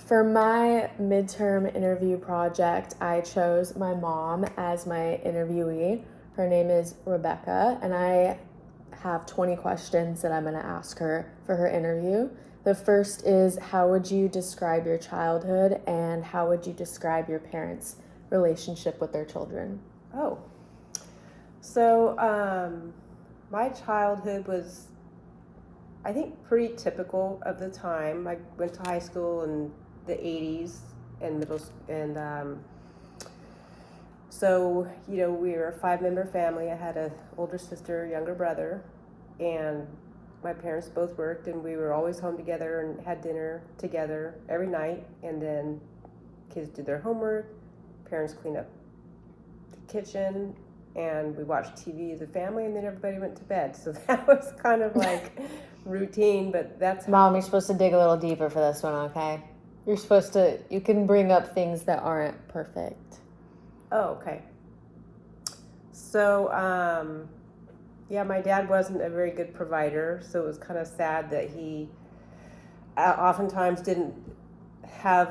For my midterm interview project, I chose my mom as my interviewee. Her name is Rebecca, and I have 20 questions that I'm going to ask her for her interview. The first is, how would you describe your childhood, and how would you describe your parents' relationship with their children? Oh. So, my childhood was, I think, pretty typical of the time. I went to high school in the 80s and so, we were a 5-member family. I had an older sister, younger brother, and my parents both worked, and we were always home together and had dinner together every night. And then kids did their homework, parents cleaned up the kitchen, and we watched TV as a family, and then everybody went to bed. So that was kind of like routine, but that's Mom, you're supposed to dig a little deeper for this one, okay? You can bring up things that aren't perfect. Oh, okay. So, my dad wasn't a very good provider, so it was kind of sad that he oftentimes didn't have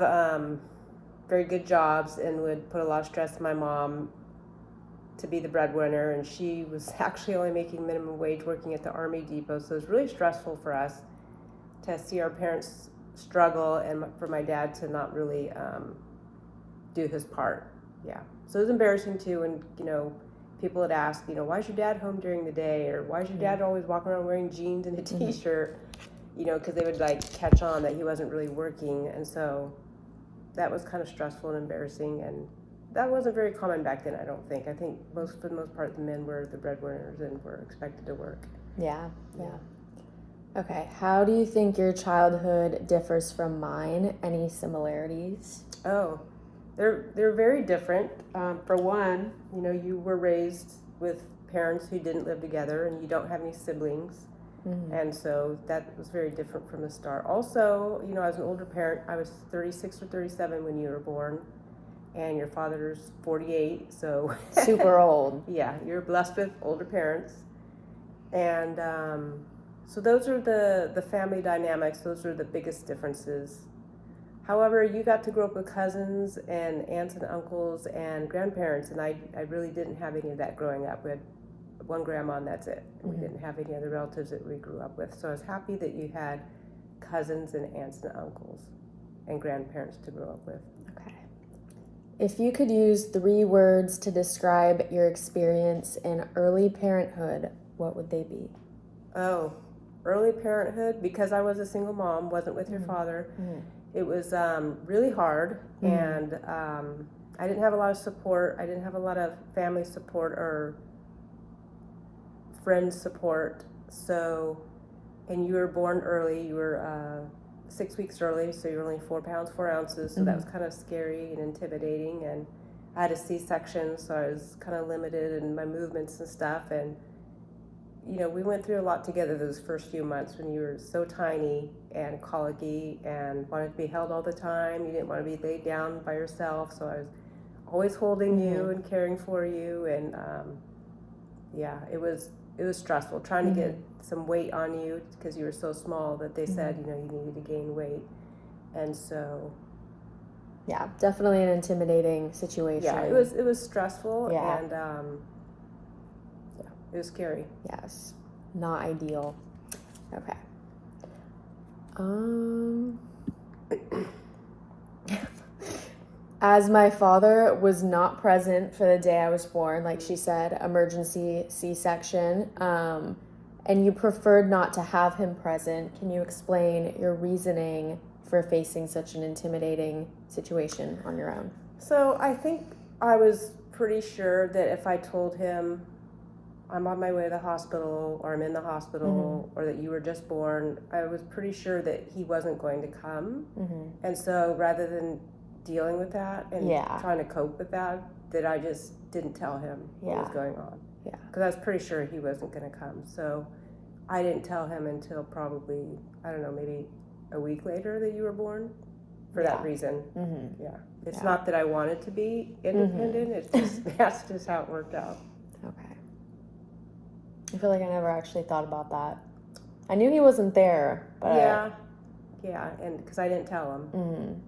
very good jobs and would put a lot of stress on my mom to be the breadwinner, and she was actually only making minimum wage working at the Army Depot, so it was really stressful for us to see our parents struggle and for my dad to not really do his part. Yeah. So it was embarrassing too, and people would ask, why is your dad home during the day, or why is your dad always walking around wearing jeans and a t-shirt, because they would catch on that he wasn't really working, and so that was kind of stressful and embarrassing, and that wasn't very common back then. I don't think. I think for the most part, the men were the breadwinners and were expected to work. Yeah. Okay, how do you think your childhood differs from mine? Any similarities? Oh, they're very different. For one, you were raised with parents who didn't live together, and you don't have any siblings, and so that was very different from the start. Also, as an older parent, I was 36 or 37 when you were born, and your father's 48, so super old. Yeah, you're blessed with older parents, and so those are the family dynamics. Those are the biggest differences. However, you got to grow up with cousins and aunts and uncles and grandparents, and I really didn't have any of that growing up. We had one grandma, and that's it. We didn't have any other relatives that we grew up with. So I was happy that you had cousins and aunts and uncles and grandparents to grow up with. Okay. If you could use 3 words to describe your experience in early parenthood, what would they be? Oh, early parenthood, because I was a single mom, wasn't with your father. It was really hard, and I didn't have a lot of support. I didn't have a lot of family support or friend support. So, and you were born early. You were 6 weeks early, so you were only 4 pounds 4 ounces. So that was kind of scary and intimidating. And I had a C-section, so I was kind of limited in my movements and stuff. And we went through a lot together those first few months when you were so tiny and colicky and wanted to be held all the time. You didn't want to be laid down by yourself, so I was always holding you and caring for you. And it was stressful trying to get some weight on you because you were so small that they said you needed to gain weight, and so yeah, definitely an intimidating situation. Yeah, it was stressful, and it was scary. Yes, not ideal. Okay. As my father was not present for the day I was born, like she said, emergency C-section, and you preferred not to have him present, can you explain your reasoning for facing such an intimidating situation on your own? So I think I was pretty sure that if I told him I'm on my way to the hospital, or I'm in the hospital, or that you were just born, I was pretty sure that he wasn't going to come. And so rather than dealing with that and trying to cope with that I just didn't tell him what was going on. Yeah. Because I was pretty sure he wasn't going to come. So I didn't tell him until probably, I don't know, maybe a week later that you were born for that reason. Yeah. It's not that I wanted to be independent. It's just, that's just how it worked out. Okay. I feel like I never actually thought about that. I knew he wasn't there, but yeah, and because I didn't tell him.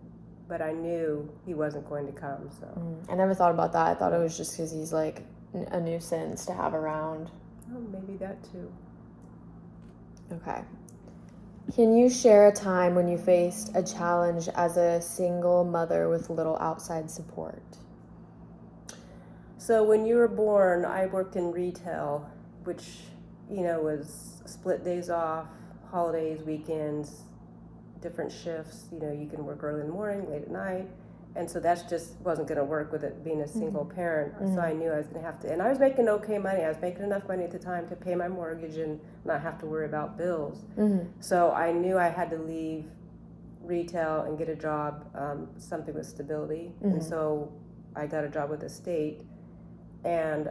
but I knew he wasn't going to come. So I never thought about that. I thought it was just because he's like a nuisance to have around. oh, maybe that too. Okay. Can you share a time when you faced a challenge as a single mother with little outside support? So when you were born, I worked in retail, which, was split days off, holidays, weekends, different shifts. You can work early in the morning, late at night. And so that's just wasn't going to work with it being a single parent. So I knew I was going to have to, and I was making okay money. I was making enough money at the time to pay my mortgage and not have to worry about bills. So I knew I had to leave retail and get a job, something with stability. And so I got a job with the state, and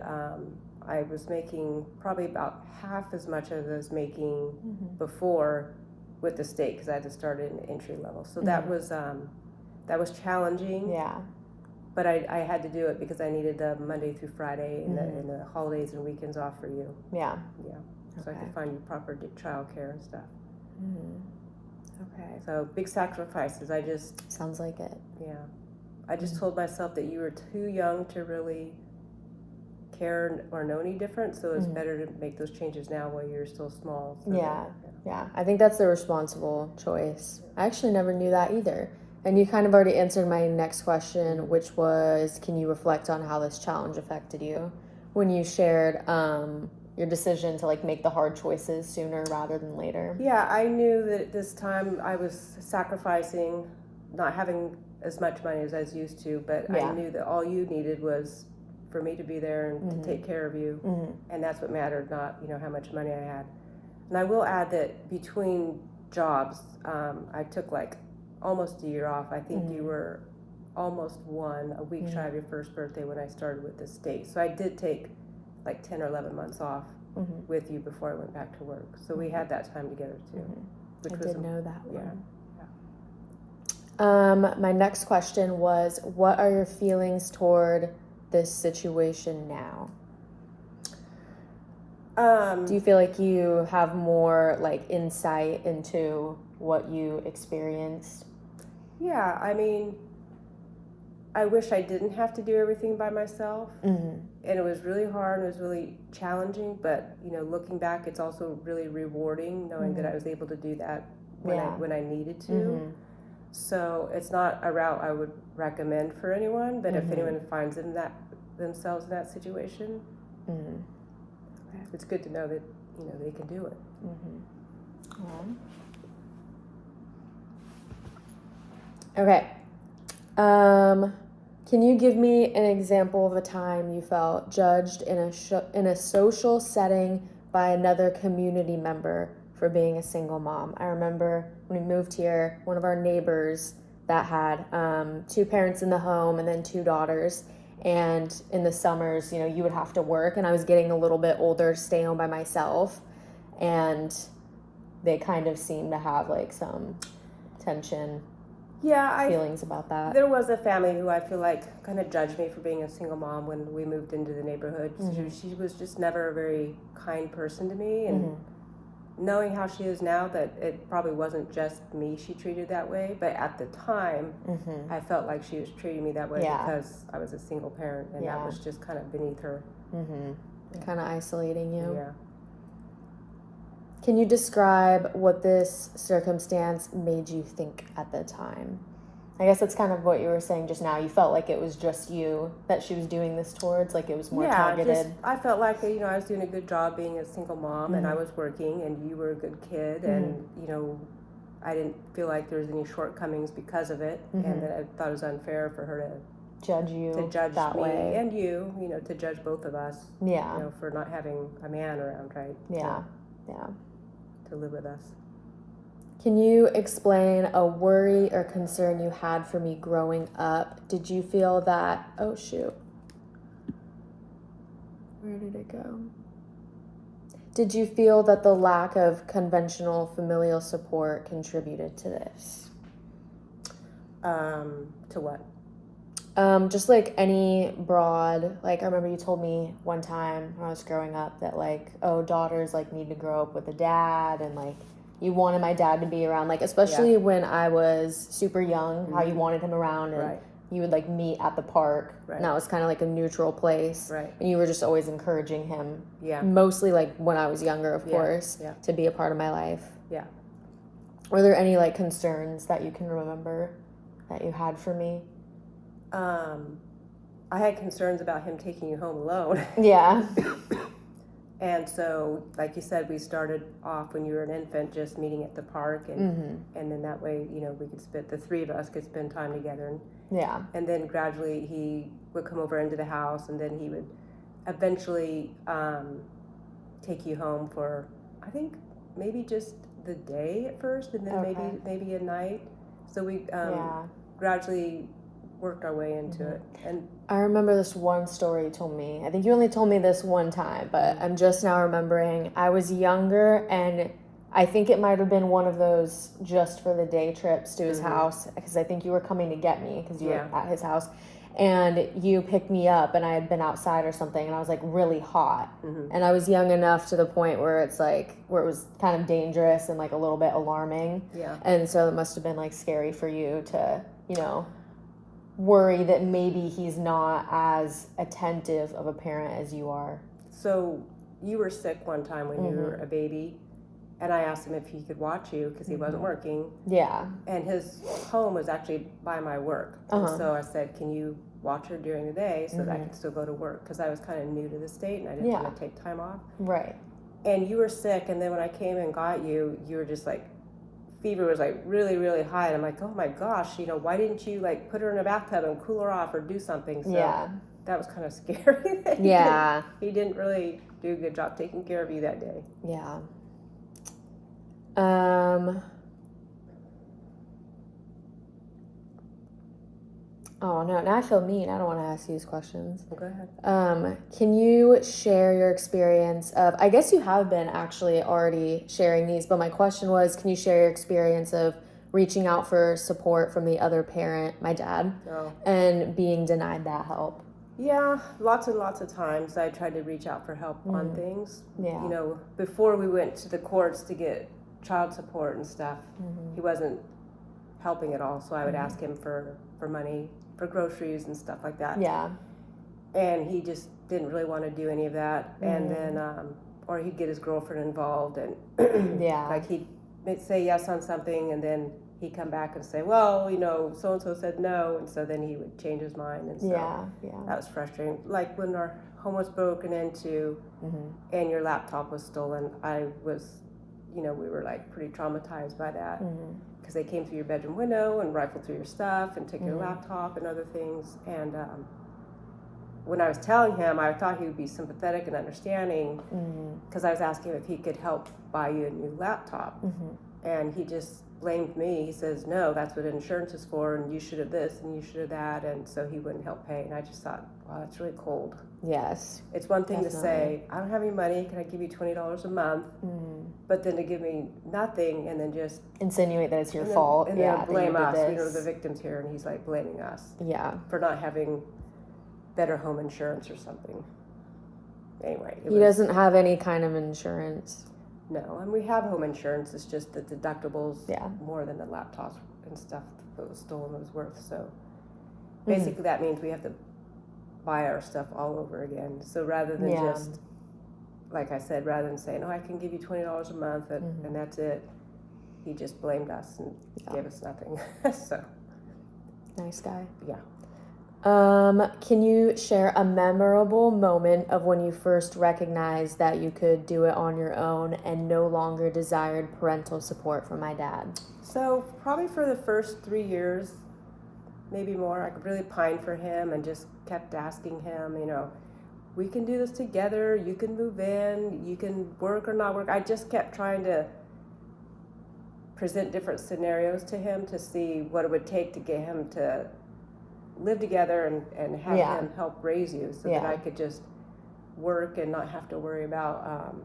I was making probably about half as much as I was making before with the state, because I had to start at an entry level. So that was challenging. Yeah. But I had to do it because I needed the Monday through Friday and, the holidays and weekends off for you. Yeah. Yeah. So I could find you proper child care and stuff. Okay. So big sacrifices. Sounds like it. Yeah. I just told myself that you were too young to really care or know any different. So it's better to make those changes now while you're still small. So Yeah. I think that's the responsible choice. I actually never knew that either. And you kind of already answered my next question, which was, can you reflect on how this challenge affected you when you shared your decision to like make the hard choices sooner rather than later? Yeah, I knew that at this time I was sacrificing, not having as much money as I was used to, but I knew that all you needed was for me to be there and to take care of you. And that's what mattered, not, how much money I had. And I will add that between jobs, I took like almost a year off. I think you were almost a week shy of your first birthday when I started with the state. So I did take like 10 or 11 months off with you before I went back to work. So we had that time together too. I did know that one. Yeah. My next question was, what are your feelings toward this situation now? Do you feel like you have more like insight into what you experienced? Yeah, I mean, I wish I didn't have to do everything by myself. And it was really hard, it was really challenging, but looking back, it's also really rewarding knowing that I was able to do that when I needed to. So it's not a route I would recommend for anyone, but if anyone finds themselves in that situation, it's good to know that they can do it. Okay. Can you give me an example of a time you felt judged in a social setting by another community member for being a single mom? I remember when we moved here, one of our neighbors that had 2 parents in the home and then 2 daughters. And in the summers, you would have to work, and I was getting a little bit older to stay home by myself. And they kind of seemed to have like some tension. Feelings about that. There was a family who I feel like kind of judged me for being a single mom when we moved into the neighborhood. She was just never a very kind person to me, and knowing how she is now, that it probably wasn't just me she treated that way, but at the time I felt like she was treating me that way because I was a single parent, and that was just kind of beneath her. Kind of isolating you. Yeah. Can you describe what this circumstance made you think at the time? I guess that's kind of what you were saying just now. You felt like it was just you that she was doing this towards, like it was more targeted. I felt like I was doing a good job being a single mom, and I was working, and you were a good kid, and I didn't feel like there was any shortcomings because of it, and that I thought it was unfair for her to judge you, to judge that me way, and you, to judge both of us, for not having a man around, right? Yeah. To live with us. Can you explain a worry or concern you had for me growing up? Did you feel that, oh shoot, where did it go? Did you feel that the lack of conventional familial support contributed to this? To what? Just like any broad, like I remember you told me one time when I was growing up that like, oh, daughters like need to grow up with a dad, and like, you wanted my dad to be around, like, especially when I was super young, how you wanted him around, and Right. you would, like, meet at the park, Right. and that was kind of like a neutral place, Right. and you were just always encouraging him, Yeah. mostly, like, when I was younger, of course, Yeah. to be a part of my life. Yeah. Were there any, like, concerns that you can remember that you had for me? I had concerns about him taking you home alone. Yeah. And so, like you said, we started off when you were an infant, just meeting at the park, and then that way, you know, we could the three of us could spend time together. And then gradually he would come over into the house, and then he would eventually take you home for, I think, maybe just the day at first, and then maybe a night. So we gradually worked our way into it. And I remember this one story you told me. I think you only told me this one time, but I'm just now remembering. I was younger, and I think it might have been one of those just for the day trips to his house, because I think you were coming to get me because you were at his house, and you picked me up, and I had been outside or something, and I was like really hot, and I was young enough to the point where it's like, where it was kind of dangerous and like a little bit alarming, and so it must have been like scary for you to, you know, worry that maybe he's not as attentive of a parent as you are. So you were sick one time when you were a baby, and I asked him if he could watch you because he wasn't working. Yeah. And his home was actually by my work. And so I said, can you watch her during the day so that I could still go to work? Because I was kind of new to the state and I didn't want to take time off. Right. And you were sick, and then when I came and got you, you were just like, fever was like really, really high, and I'm like, oh my gosh, you know, why didn't you like put her in a bathtub and cool her off or do something? So that was kind of scary. He didn't really do a good job taking care of you that day. Yeah. Oh no, now I feel mean. I don't want to ask you these questions. Go ahead. Can you share your experience of, I guess you have been actually already sharing these, but my question was, can you share your experience of reaching out for support from the other parent, my dad, and being denied that help? Yeah, lots and lots of times I tried to reach out for help on things. You know, before we went to the courts to get child support and stuff, he wasn't helping at all, so I would ask him for money for groceries and stuff like that. Yeah. And he just didn't really want to do any of that. And then, or he'd get his girlfriend involved, and like he'd say yes on something, and then he'd come back and say, well, you know, so-and-so said no, and so then he would change his mind. And so that was frustrating. Like when our home was broken into and your laptop was stolen, I was, you know, we were like pretty traumatized by that. Because they came through your bedroom window and rifled through your stuff and took your laptop and other things. And when I was telling him, I thought he would be sympathetic and understanding, because I was asking him if he could help buy you a new laptop. And he just blamed me. He says, no, that's what insurance is for, and you should have this and you should have that. And so he wouldn't help pay. And I just thought, wow, that's really cold. Yes. It's one thing to say, I don't have any money, can I give you $20 a month? But then to give me nothing and then just insinuate that it's your fault. And then blame us. You know, the victim's here, and he's like blaming us. Yeah. For not having better home insurance or something. Anyway. He doesn't have any kind of insurance. No, and we have home insurance. It's just the deductibles more than the laptops and stuff that was stolen was worth. So basically that means we have to buy our stuff all over again. So rather than just, like I said, rather than saying, oh, I can give you $20 a month and that's it, he just blamed us and gave us nothing. So nice guy. Yeah. Can you share a memorable moment of when you first recognized that you could do it on your own and no longer desired parental support from my dad? So probably for the first 3 years, maybe more, I really pined for him and just kept asking him, you know, we can do this together, you can move in, you can work or not work. I just kept trying to present different scenarios to him to see what it would take to get him to live together and have him help raise you, so that I could just work and not have to worry about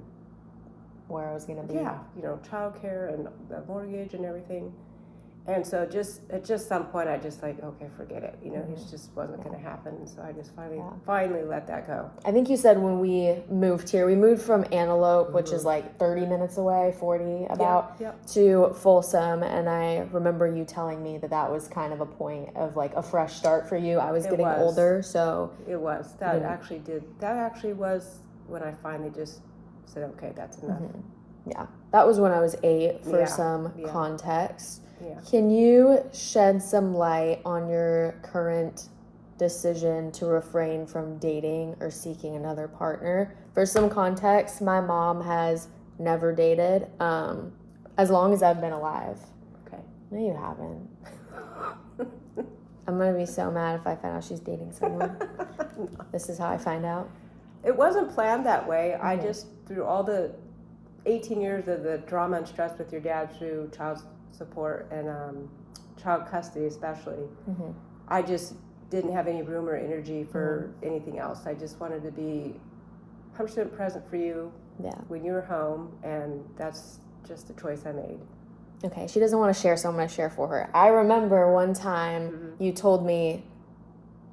where I was going to be. Yeah, you know, childcare and the mortgage and everything. And so at just some point, I just like, okay, forget it. You know, it just wasn't going to happen. So I just finally let that go. I think you said when we moved here, we moved from Antelope, which is like 30 minutes away, 40 about, to Folsom. And I remember you telling me that was kind of a point of like a fresh start for you. I was getting older, so. It was. That actually was when I finally just said, okay, that's enough. Yeah. That was when I was 8 for some context. Yeah. Can you shed some light on your current decision to refrain from dating or seeking another partner? For some context, my mom has never dated as long as I've been alive. Okay. No, you haven't. I'm going to be so mad if I find out she's dating someone. No. This is how I find out. It wasn't planned that way. I just, through all the 18 years of the drama and stress with your dad through child support and child custody especially, I just didn't have any room or energy for anything else. I just wanted to be 100% present for you when you were home, and that's just the choice I made. Okay, she doesn't want to share, so I'm going to share for her. I remember one time you told me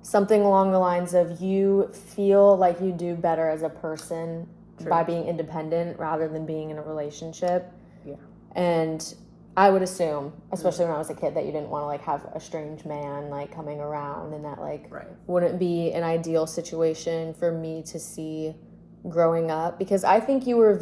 something along the lines of you feel like you do better as a person by being independent rather than being in a relationship. Yeah. And I would assume, especially when I was a kid, that you didn't want to like have a strange man like coming around, and that like wouldn't be an ideal situation for me to see growing up, because I think you were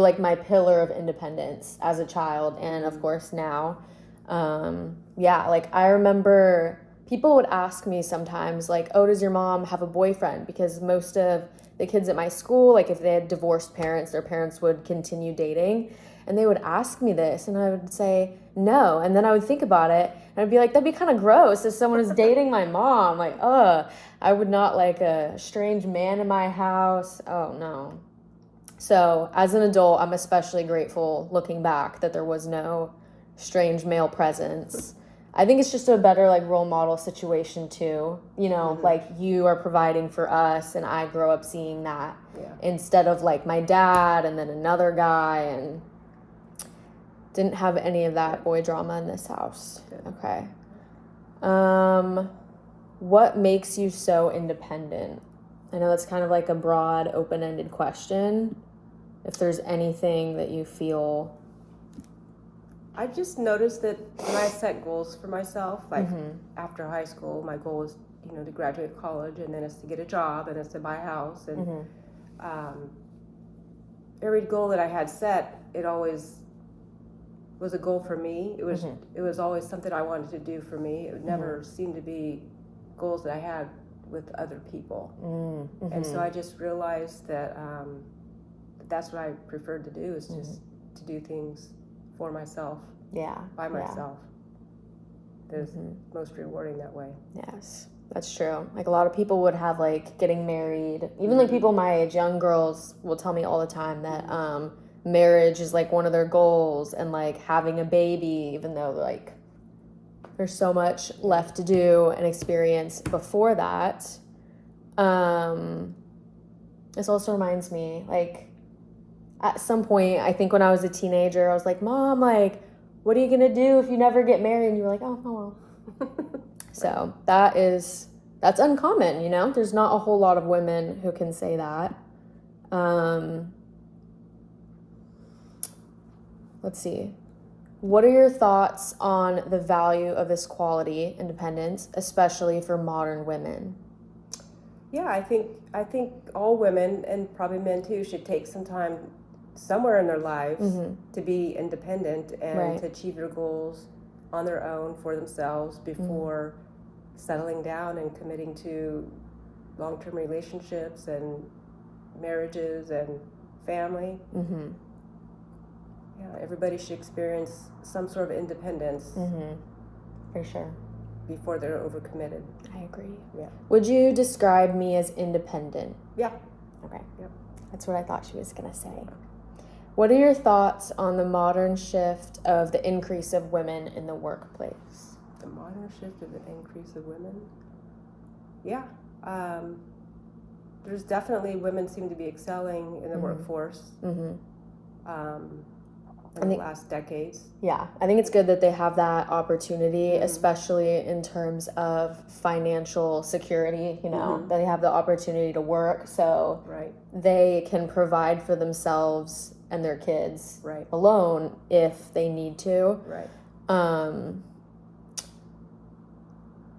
like my pillar of independence as a child, and of course now. Like I remember people would ask me sometimes like, oh, does your mom have a boyfriend? Because most of the kids at my school, like if they had divorced parents, their parents would continue dating. And they would ask me this, and I would say no. And then I would think about it, and I'd be like, that'd be kind of gross if someone is dating my mom. Like, I would not like a strange man in my house. Oh, no. So as an adult, I'm especially grateful looking back that there was no strange male presence. I think it's just a better like role model situation too. You know, like you are providing for us, and I grow up seeing that instead of like my dad and then another guy, and didn't have any of that boy drama in this house. Okay. What makes you so independent? I know that's kind of like a broad, open-ended question. If there's anything that you feel. I just noticed that when I set goals for myself, like after high school, my goal was, to graduate college, and then it's to get a job, and it's to buy a house, and every goal that I had set, it always was a goal for me. It was always something I wanted to do for me. It would never seem to be goals that I had with other people. And so I just realized that that's what I preferred to do, is just to do things for myself, by myself. It's most rewarding that way. Yes, that's true. Like a lot of people would have like getting married, even like people my age, young girls will tell me all the time that marriage is like one of their goals, and like having a baby, even though like there's so much left to do and experience before that. This also reminds me, like at some point, I think when I was a teenager, I was like, Mom, like, what are you gonna do if you never get married? And you were like, oh well. So that's uncommon, There's not a whole lot of women who can say that. Let's see. What are your thoughts on the value of this quality, independence, especially for modern women? Yeah, I think all women, and probably men too, should take some time somewhere in their lives to be independent and to achieve their goals on their own for themselves before settling down and committing to long-term relationships and marriages and family. Yeah, everybody should experience some sort of independence. For sure. Before they're overcommitted. I agree. Yeah. Would you describe me as independent? Yeah. Okay. Yep. That's what I thought she was going to say. What are your thoughts on the modern shift of the increase of women in the workplace? The modern shift of the increase of women? Yeah. There's definitely women seem to be excelling in the workforce. in the last decades. Yeah, I think it's good that they have that opportunity, Mm-hmm. especially in terms of financial security, that they have the opportunity to work so they can provide for themselves and their kids alone if they need to.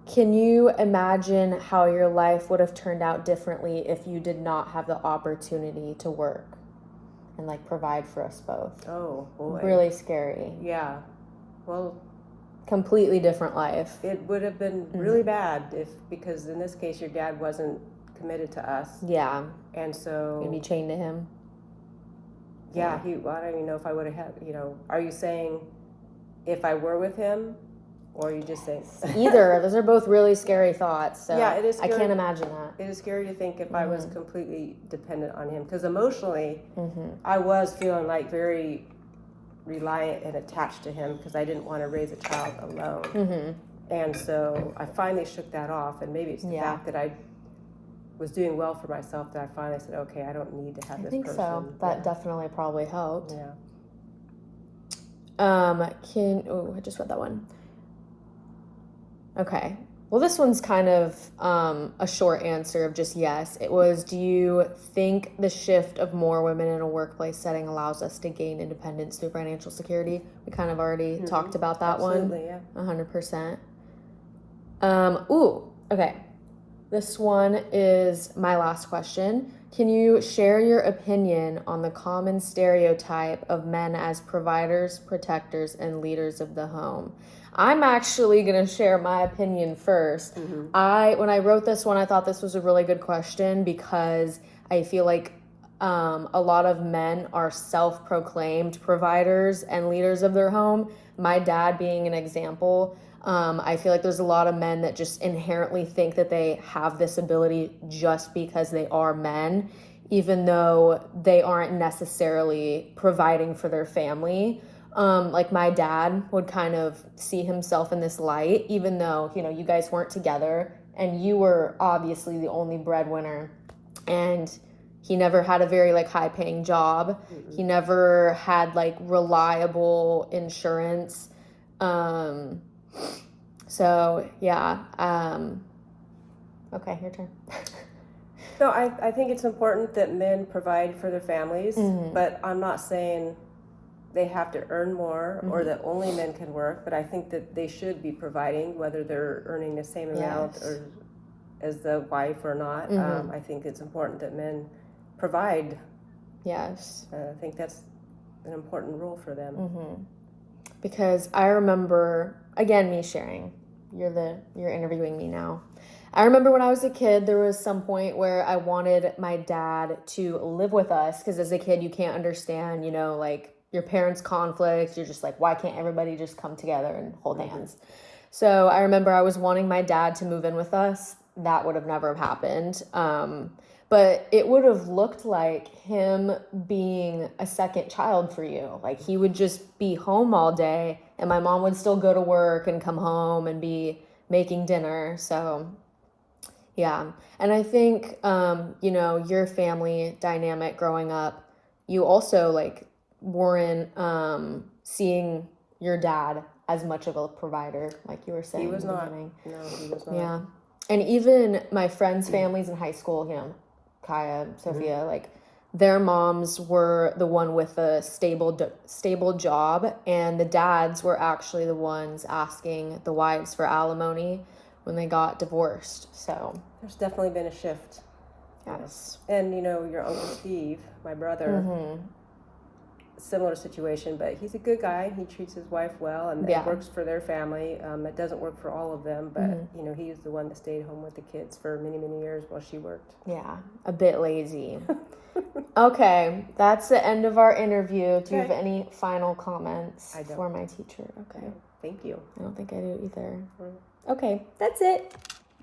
Can you imagine how your life would have turned out differently if you did not have the opportunity to work and like provide for us both? Oh boy. Really scary. Yeah. Well, completely different life. It would have been really bad because in this case your dad wasn't committed to us. Yeah. And so you'd be chained to him. Yeah, I don't even know if I would have had, are you saying if I were with him? Or are you just saying either? Those are both really scary thoughts. So yeah, it is scary. I can't imagine that. It is scary to think if I was completely dependent on him, because emotionally I was feeling like very reliant and attached to him because I didn't want to raise a child alone. And so I finally shook that off, and maybe it's the fact that I was doing well for myself that I finally said, okay, I don't need to have this person. I think so. That definitely probably helped. Yeah. I just read that one. Okay. Well, this one's kind of a short answer of just yes. It was, do you think the shift of more women in a workplace setting allows us to gain independence through financial security? We kind of already talked about that Absolutely, one. Yeah. 100%. Okay. This one is my last question. Can you share your opinion on the common stereotype of men as providers, protectors, and leaders of the home? I'm actually going to share my opinion first. When I wrote this one, I thought this was a really good question because I feel like a lot of men are self-proclaimed providers and leaders of their home. My dad being an example. I feel like there's a lot of men that just inherently think that they have this ability just because they are men, even though they aren't necessarily providing for their family. Like my dad would kind of see himself in this light, even though, you guys weren't together and you were obviously the only breadwinner, and he never had a very high paying job. He never had reliable insurance. So yeah. Okay, your turn. No, I think it's important that men provide for their families, but I'm not saying they have to earn more or that only men can work, but I think that they should be providing, whether they're earning the same amount or as the wife or not. I think it's important that men provide. Yes. I think that's an important role for them. Because I remember, again, me sharing, you're interviewing me now. I remember when I was a kid, there was some point where I wanted my dad to live with us, because as a kid, you can't understand, your parents' conflict. You're just like, why can't everybody just come together and hold hands? So I remember I was wanting my dad to move in with us. That would have never happened. But it would have looked like him being a second child for you. Like he would just be home all day and my mom would still go to work and come home and be making dinner. So yeah. And I think, your family dynamic growing up, you also weren't seeing your dad as much of a provider, like you were saying. He was in the not. beginning. No, he was not. Yeah. And even my friends' families in high school, Kaya, Sophia, their moms were the one with a stable job, and the dads were actually the ones asking the wives for alimony when they got divorced. So there's definitely been a shift. Yes. And your Uncle Steve, my brother, similar situation, but he's a good guy. He treats his wife well, and it works for their family. It doesn't work for all of them, but he was the one that stayed home with the kids for many, many years while she worked. Yeah, a bit lazy. Okay, that's the end of our interview. Do you have any final comments for my teacher? Okay. Thank you. I don't think I do either. Okay, that's it.